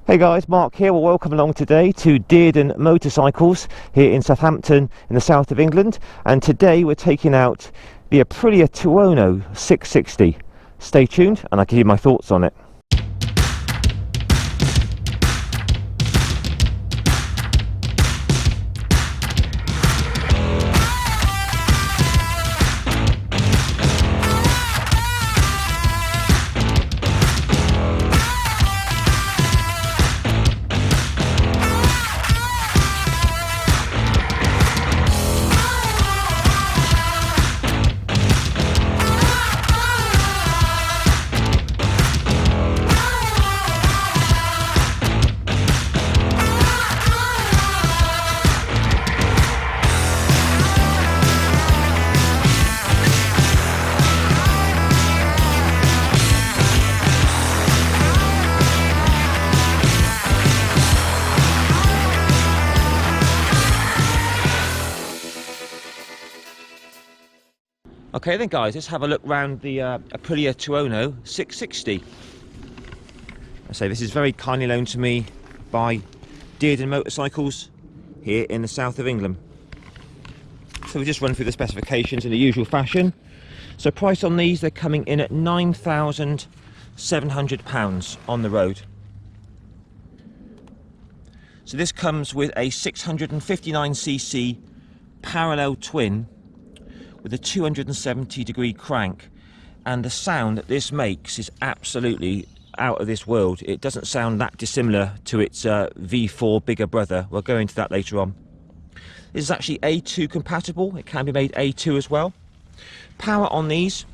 Hey guys, Mark here. Well, welcome along today to Dearden Motorcycles here in Southampton in the south of England, and today we're taking out the Aprilia Tuono 660. Stay tuned and I'll give you my thoughts on it. Okay then guys, let's have a look round the Aprilia Tuono 660. I say this is very kindly loaned to me by Dearden Motorcycles here in the south of England. So we'll just run through the specifications in the usual fashion. So price on these, they're coming in at £9,700 on the road. So this comes with a 659cc parallel twin with a 270-degree crank, and the sound that this makes is absolutely out of this world. It doesn't sound that dissimilar to its V4 bigger brother. We'll go into that later on. This is actually A2 compatible. It can be made A2 as well. Power on these,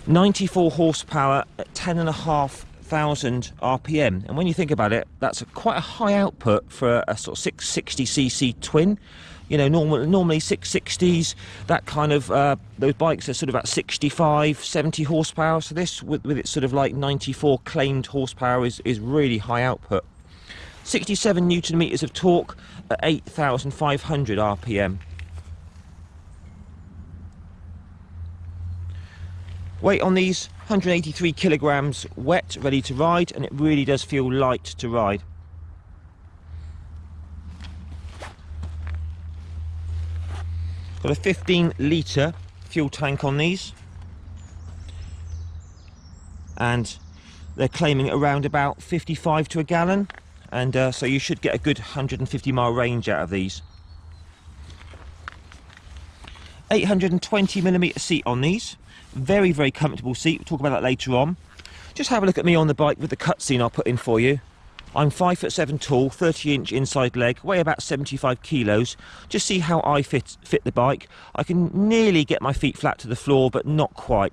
94 horsepower at 10,500 RPM, and when you think about it, that's quite a high output for a sort of 660cc twin. You know, normally 660s, that kind of, those bikes are sort of at 65, 70 horsepower. So this, with its sort of like 94 claimed horsepower, is really high output. 67 newton meters of torque at 8,500 RPM. Weight on these, 183 kilograms wet, ready to ride, and it really does feel light to ride. Got a 15-litre fuel tank on these, and they're claiming around about 55 to a gallon, and so you should get a good 150-mile range out of these. 820mm seat on these, very comfortable seat. We'll talk about that later on. Just have a look at me on the bike with the cutscene I'll put in for you. I'm 5'7" tall, 30-inch inside leg, weigh about 75 kilos. Just see how I fit the bike. I can nearly get my feet flat to the floor, but not quite.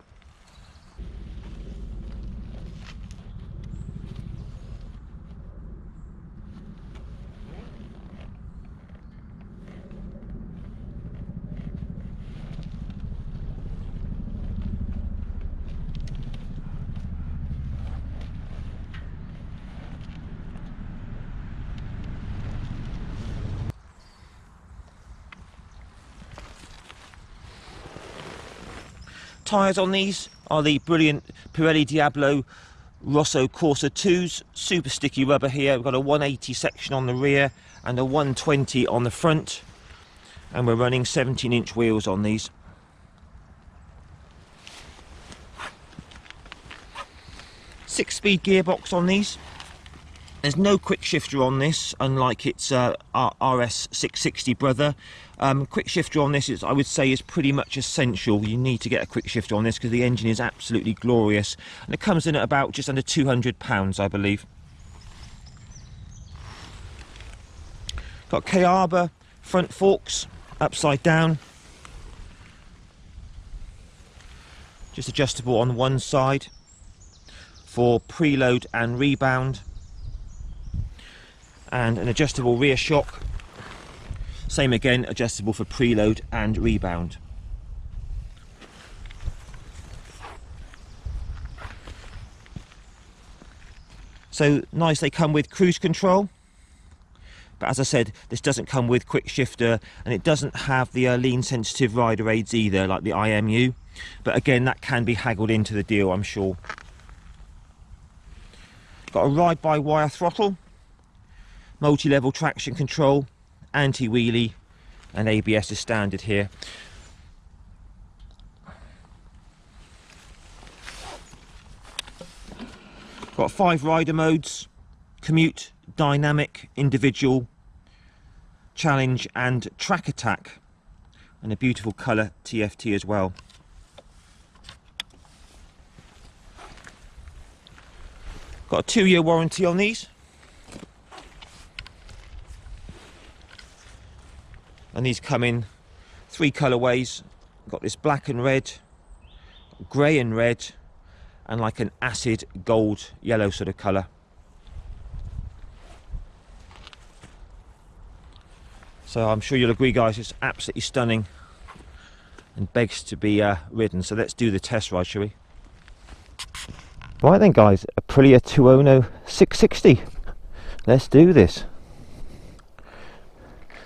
Tyres on these are the brilliant Pirelli Diablo Rosso Corsa 2s, super sticky rubber here. We've got a 180 section on the rear and a 120 on the front, and we're running 17-inch wheels on these. Six-speed gearbox on these. There's no quick shifter on this, unlike its RS 660 brother. Quick shifter on this, I would say, is pretty much essential. You need to get a quick shifter on this because the engine is absolutely glorious, and it comes in at about just under £200, I believe. Got K-Arbor front forks, upside down, just adjustable on one side for preload and rebound, and an adjustable rear shock, same again, adjustable for preload and rebound. So nice, they come with cruise control, but as I said, this doesn't come with quick shifter, and it doesn't have the lean sensitive rider aids either, like the IMU, but again, that can be haggled into the deal, I'm sure. Got a ride-by-wire throttle, multi-level traction control, anti-wheelie, and ABS is standard here. Got 5 rider modes: commute, dynamic, individual, challenge and track attack, and a beautiful colour TFT as well. Got a 2-year warranty on these, and these come in 3 colourways. Got this black and red, grey and red, and like an acid gold yellow sort of colour. So I'm sure you'll agree, guys, it's absolutely stunning and begs to be ridden. So let's do the test ride, shall we? Right then, guys, Aprilia Tuono 660. Let's do this.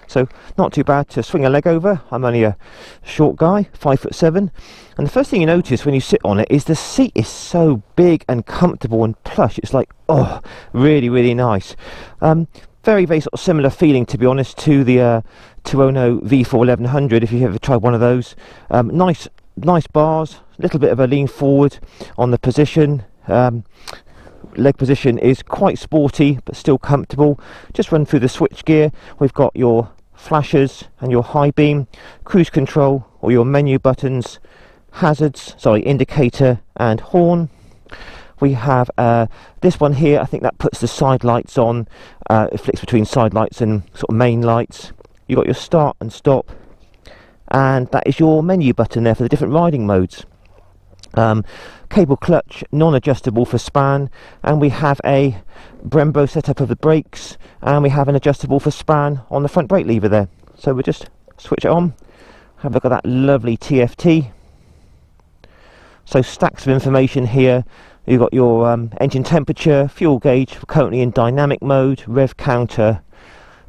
So not too bad to swing a leg over. I'm only a short guy, 5'7", and the first thing you notice when you sit on it is the seat is so big and comfortable and plush. It's like, oh, really, really nice. Very, very sort of similar feeling, to be honest, to the Tuono V4 1100, if you've ever tried one of those. Nice bars, a little bit of a lean forward on the position. Leg position is quite sporty but still comfortable. Just run through the switch gear. We've got your flashers and your high beam, cruise control, or your menu buttons, indicator and horn. We have this one here. I think that puts the side lights on. It flicks between side lights and sort of main lights. You've got your start and stop, and that is your menu button there for the different riding modes. Cable clutch, non-adjustable for span, and we have a Brembo setup of the brakes, and we have an adjustable for span on the front brake lever there. So we'll just switch it on, have a look at that lovely TFT. So stacks of information here. You've got your engine temperature, fuel gauge, currently in dynamic mode, rev counter,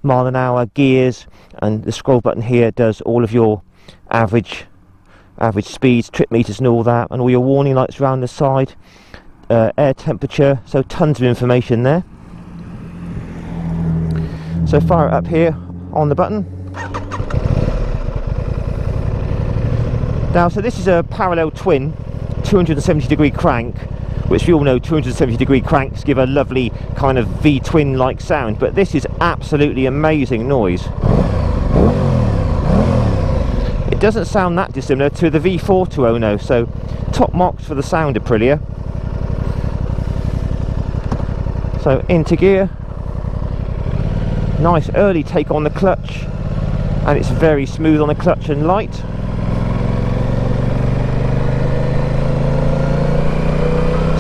mile an hour, gears, and the scroll button here does all of your average speeds, trip meters and all that, and all your warning lights around the side, air temperature, so tons of information there. So fire it up here on the button. Now, so this is a parallel twin 270-degree crank, which we all know 270-degree cranks give a lovely kind of V-twin like sound, but this is absolutely amazing noise. It doesn't sound that dissimilar to the V4 Tuono, so top marks for the sound, Aprilia. So into gear, nice early take on the clutch, and it's very smooth on the clutch and light.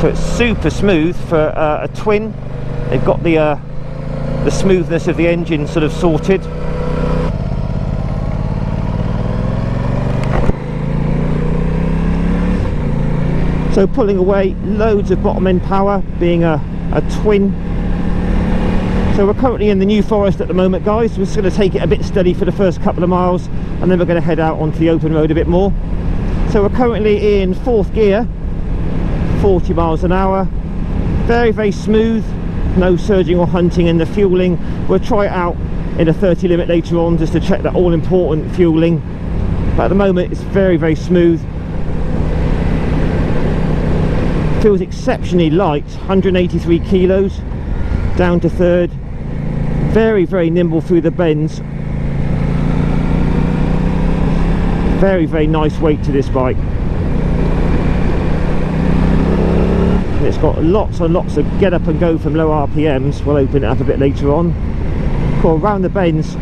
So it's super smooth for a twin. They've got the smoothness of the engine sort of sorted. So pulling away, loads of bottom end power, being a twin. So we're currently in the New Forest at the moment, guys. We're just going to take it a bit steady for the first couple of miles, and then we're going to head out onto the open road a bit more. So we're currently in 4th gear, 40 miles an hour. Very, very smooth, no surging or hunting in the fueling. We'll try it out in a 30 limit later on just to check that all important fueling, but at the moment it's very, very smooth. Feels exceptionally light, 183 kilos down to 3rd. Very, very nimble through the bends. Very, very nice weight to this bike. And it's got lots and lots of get up and go from low RPMs. We'll open it up a bit later on. Cool, around the bends,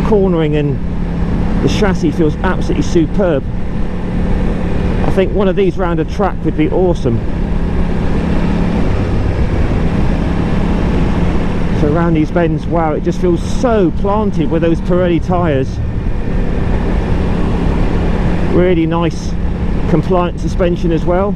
cornering, and the chassis feels absolutely superb. I think one of these round a track would be awesome. So around these bends, wow, it just feels so planted with those Pirelli tyres. Really nice compliant suspension as well.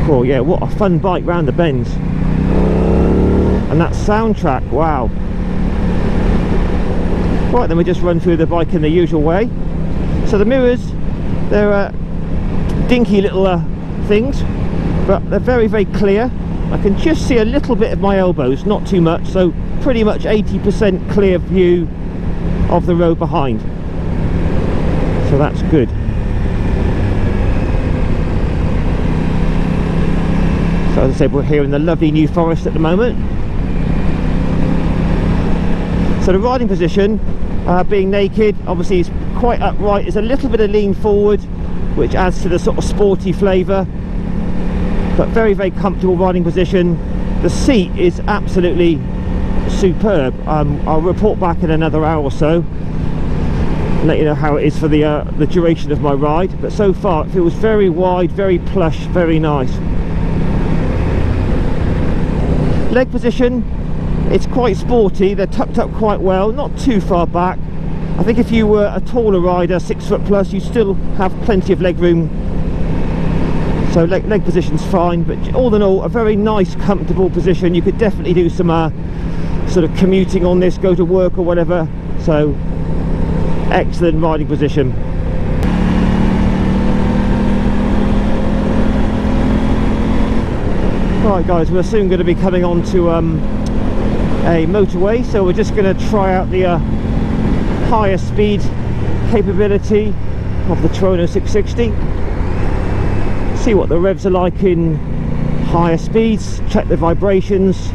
Cool, yeah, what a fun bike round the bends. And that soundtrack, wow. Right, then we just run through the bike in the usual way. So the mirrors, they're dinky little things, but they're very, very clear. I can just see a little bit of my elbows, not too much, so pretty much 80% clear view of the road behind. So that's good. So as I said, we're here in the lovely New Forest at the moment. So the riding position, being naked, obviously is quite upright. There's a little bit of lean forward, which adds to the sort of sporty flavour, but very, very comfortable riding position. The seat is absolutely superb. I'll report back in another hour or so, let you know how it is for the duration of my ride, but so far it feels very wide, very plush, very nice. Leg position, it's quite sporty. They're tucked up quite well, not too far back. I think if you were a taller rider, 6 foot plus, you still have plenty of leg room. So leg position's fine, but all in all, a very nice, comfortable position. You could definitely do some sort of commuting on this, go to work or whatever. So excellent riding position. Right guys, we're soon going to be coming on to a motorway, so we're just going to try out the higher speed capability of the Tuono 660. See what the revs are like in higher speeds, check the vibrations,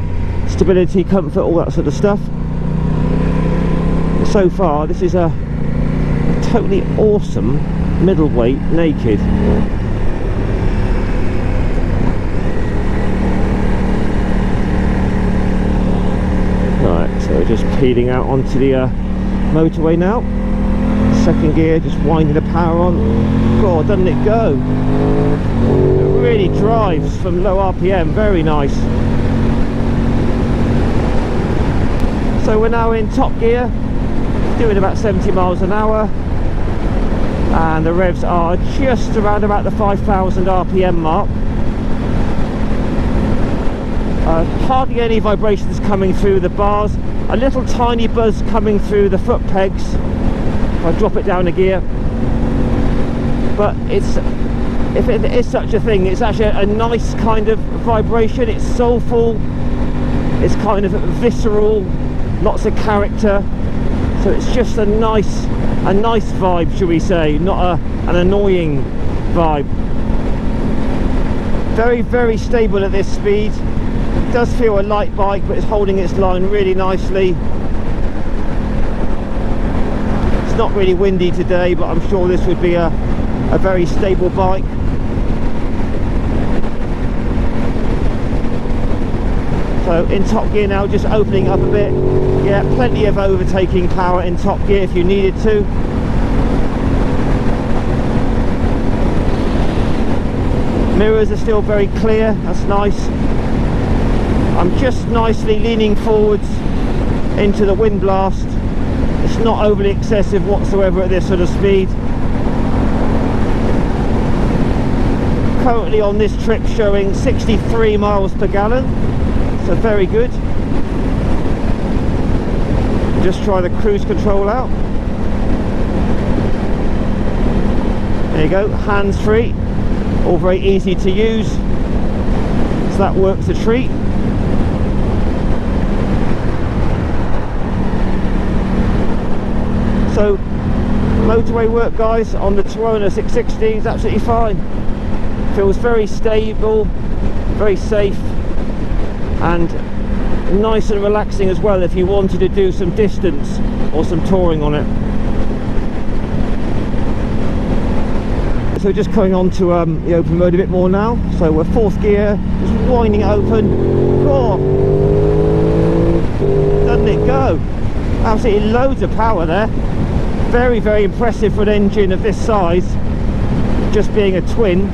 stability, comfort, all that sort of stuff. So far this is a totally awesome middleweight naked. Right, so we're just peeling out onto the motorway now. Second gear, just winding the power on. God, doesn't it go? It really drives from low RPM, very nice. So we're now in top gear, doing about 70 miles an hour, and the revs are just around about the 5,000 RPM mark. Hardly any vibrations coming through the bars, a little tiny buzz coming through the foot pegs if I drop it down a gear, but it's, if it is such a thing, it's actually a nice kind of vibration. It's soulful, it's kind of visceral, lots of character, so it's just a nice vibe, shall we say, not an annoying vibe. Very, very stable at this speed. It does feel a light bike, but it's holding its line really nicely. It's not really windy today, but I'm sure this would be a very stable bike. So in top gear now, just opening up a bit. Yeah, plenty of overtaking power in top gear if you needed to. Mirrors are still very clear, that's nice. I'm just nicely leaning forwards into the wind blast. It's not overly excessive whatsoever at this sort of speed. Currently on this trip showing 63 miles per gallon, so very good. Just try the cruise control out. There you go, hands free, all very easy to use, so that works a treat. So motorway work guys on the Tuono 660 is absolutely fine. Feels very stable, very safe, and nice and relaxing as well if you wanted to do some distance or some touring on it. So just coming on to the open road a bit more now. So we're fourth gear, just winding it open. Oh, doesn't it go? Absolutely loads of power there. Very, very impressive for an engine of this size, just being a twin.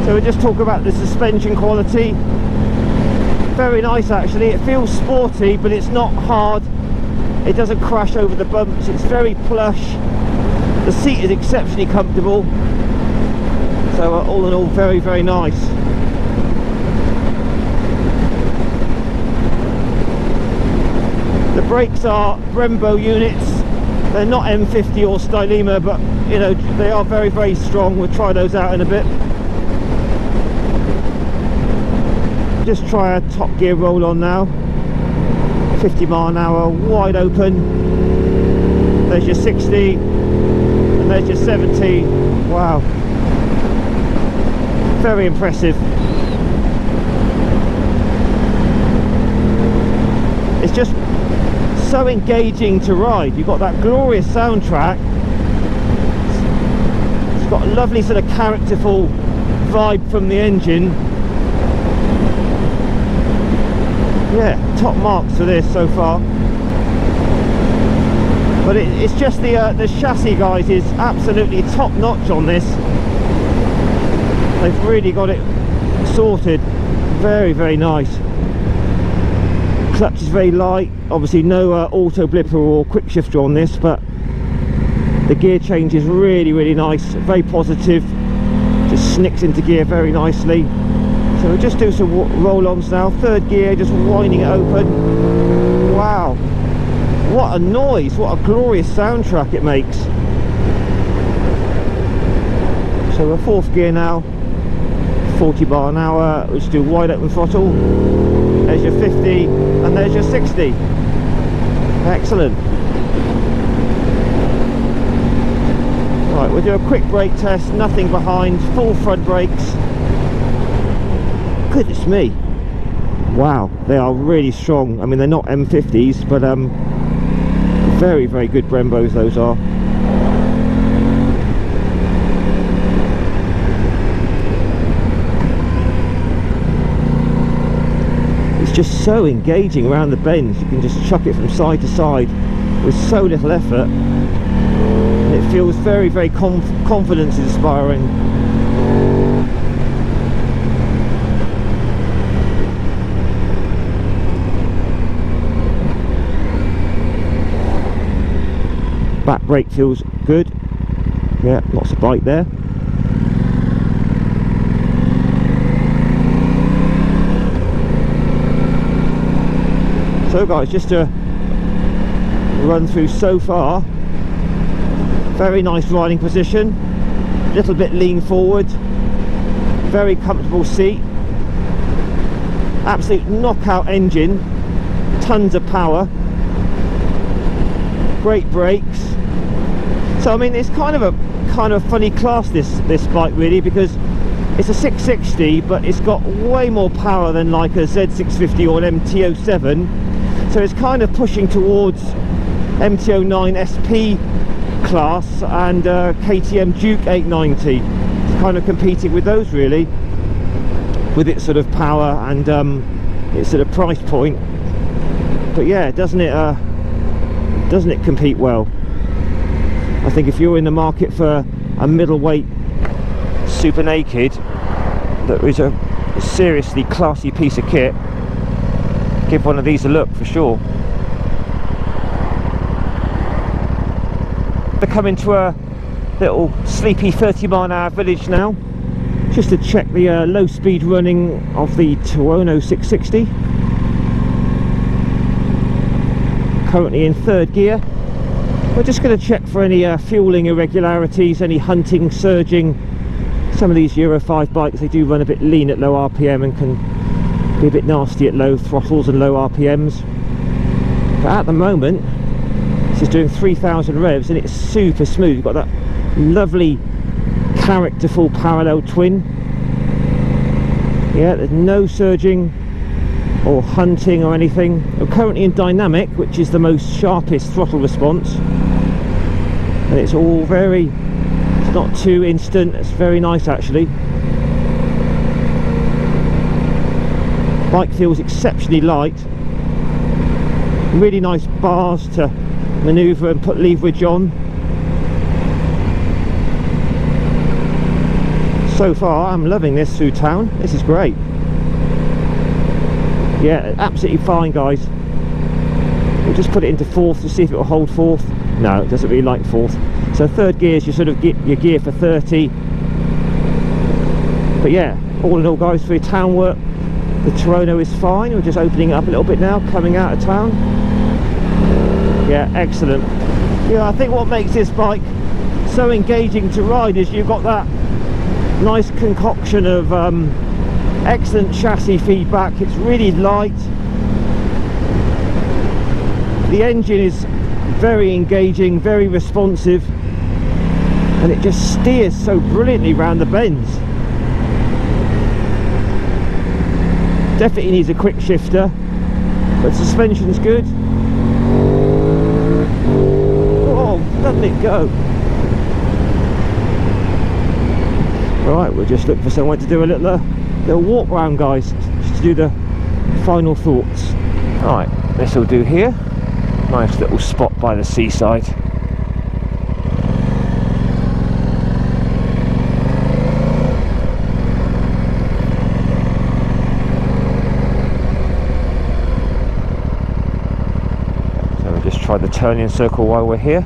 So we'll just talk about the suspension quality. Very nice actually. It feels sporty, but it's not hard. It doesn't crash over the bumps. It's very plush. The seat is exceptionally comfortable. So all in all, very, very nice. Brakes are Brembo units. They're not M50 or Stylema, but you know, they are very, very strong. We'll try those out in a bit. Just try a top gear roll on now. 50 mile an hour, wide open. There's your 60, and there's your 70. Wow. Very impressive. It's just so engaging to ride. You've got that glorious soundtrack. It's got a lovely sort of characterful vibe from the engine. Yeah, top marks for this so far. But it's just the chassis, guys, is absolutely top notch on this. They've really got it sorted. Very, very nice. Clutch is very light. Obviously no auto blipper or quick shifter on this, but the gear change is really, really nice. Very positive. Just snicks into gear very nicely. So we'll just do some roll-ons now. Third gear, just winding it open. Wow. What a noise. What a glorious soundtrack it makes. So we're fourth gear now. 40 bar an hour. We'll just do wide open throttle. There's your 50 and there's your 60. Excellent. Right, we'll do a quick brake test. Nothing behind. Full front brakes. Goodness me. Wow, they are really strong. I mean, they're not M50s, but very, very good Brembos those are. Just so engaging around the bends. You can just chuck it from side to side with so little effort. It feels very, very confidence inspiring. Back brake feels good. Yeah, lots of bite there. So guys, just to run through so far, very nice riding position, little bit lean forward, very comfortable seat, absolute knockout engine, tons of power, great brakes. So I mean, it's kind of funny class this bike really, because it's a 660, but it's got way more power than like a Z650 or an MT-07. So it's kind of pushing towards MT-09 SP class and KTM Duke 890. It's kind of competing with those really, with its sort of power and its sort of price point. But yeah, doesn't it compete well? I think if you're in the market for a middleweight super naked that is a seriously classy piece of kit, give one of these a look for sure. They're coming to a little sleepy 30 mile an hour village now, just to check the low speed running of the Tuono 660. Currently in third gear. We're just going to check for any fueling irregularities, any hunting, surging. Some of these Euro 5 bikes, they do run a bit lean at low RPM and can be a bit nasty at low throttles and low RPMs. But at the moment, this is doing 3,000 revs and it's super smooth. You've got that lovely characterful parallel twin. Yeah, there's no surging or hunting or anything. We're currently in dynamic, which is the most sharpest throttle response, and it's all very, it's not too instant. It's very nice actually. Bike feels exceptionally light. Really nice bars to manoeuvre and put leverage on. So far I'm loving this through town. This is great. Yeah, absolutely fine guys. We'll just put it into fourth to see if it will hold fourth. No, it doesn't really like fourth. So third gear is you sort of get your gear for 30. But yeah, all in all guys, for your town work, the Tuono is fine. We're just opening it up a little bit now, coming out of town. Yeah, excellent. Yeah, I think what makes this bike so engaging to ride is you've got that nice concoction of excellent chassis feedback. It's really light. The engine is very engaging, very responsive, and it just steers so brilliantly round the bends. Definitely needs a quick shifter, but suspension's good. Oh, doesn't it go? Right, we'll just look for somewhere to do a little walk round, guys, just to do the final thoughts. Right, this will do here. Nice little spot by the seaside. So we'll just try the turning circle while we're here.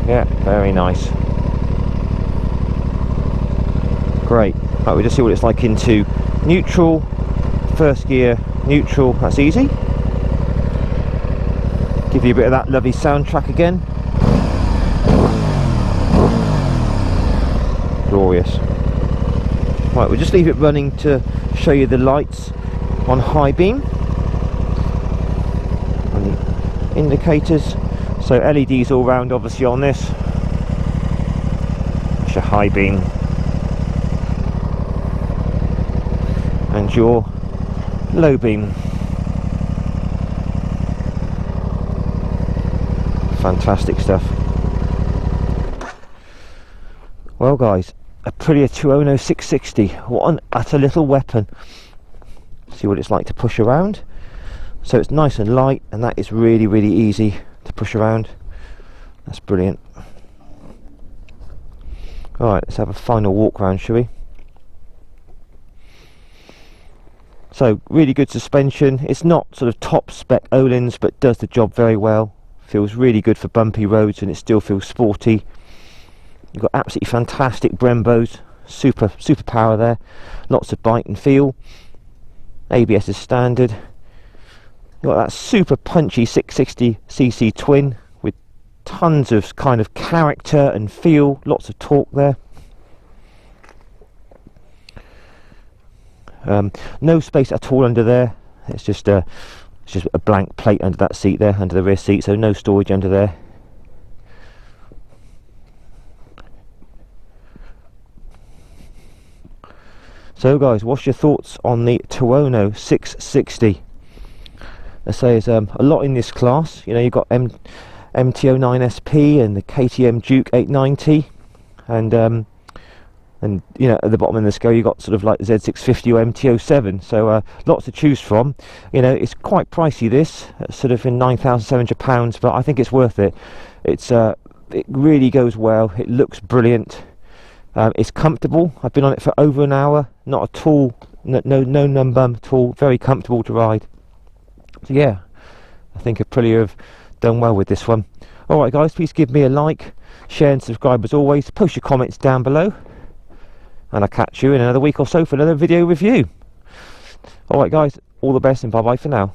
Yeah, very nice. Great. Right, we'll just see what it's like into neutral, first gear, neutral. That's easy. Give you a bit of that lovely soundtrack again. Glorious. Right, we'll just leave it running to show you the lights on high beam and the indicators. So LEDs all round obviously on this. It's your high beam and your low beam. Fantastic stuff. Well guys, Aprilia Tuono 660, what an utter little weapon. See what it's like to push around. So it's nice and light, and that is really, really easy to push around. That's brilliant. Alright, let's have a final walk round, shall we? So really good suspension. It's not sort of top spec Öhlins, but does the job very well. Feels really good for bumpy roads, and it still feels sporty. You've got absolutely fantastic Brembos, super power there, lots of bite and feel. ABS is standard. You've got that super punchy 660cc twin with tons of kind of character and feel, lots of torque there. No space at all under there. It's just a blank plate under that seat there, under the rear seat, so no storage under there. So guys, what's your thoughts on the Tuono 660? I say there's a lot in this class. You know, you've got MT09SP and the KTM Duke 890, and you know, at the bottom of the scale you've got sort of like Z650 or MT07, so lots to choose from. You know, it's quite pricey, this sort of in £9,700, but I think it's worth it. It really goes well, it looks brilliant. It's comfortable. I've been on it for over an hour, not at all, no numb bum at all, very comfortable to ride. So yeah, I think Aprilia have done well with this one. Alright guys, please give me a like, share and subscribe as always, post your comments down below, and I'll catch you in another week or so for another video review. Alright guys, all the best and bye bye for now.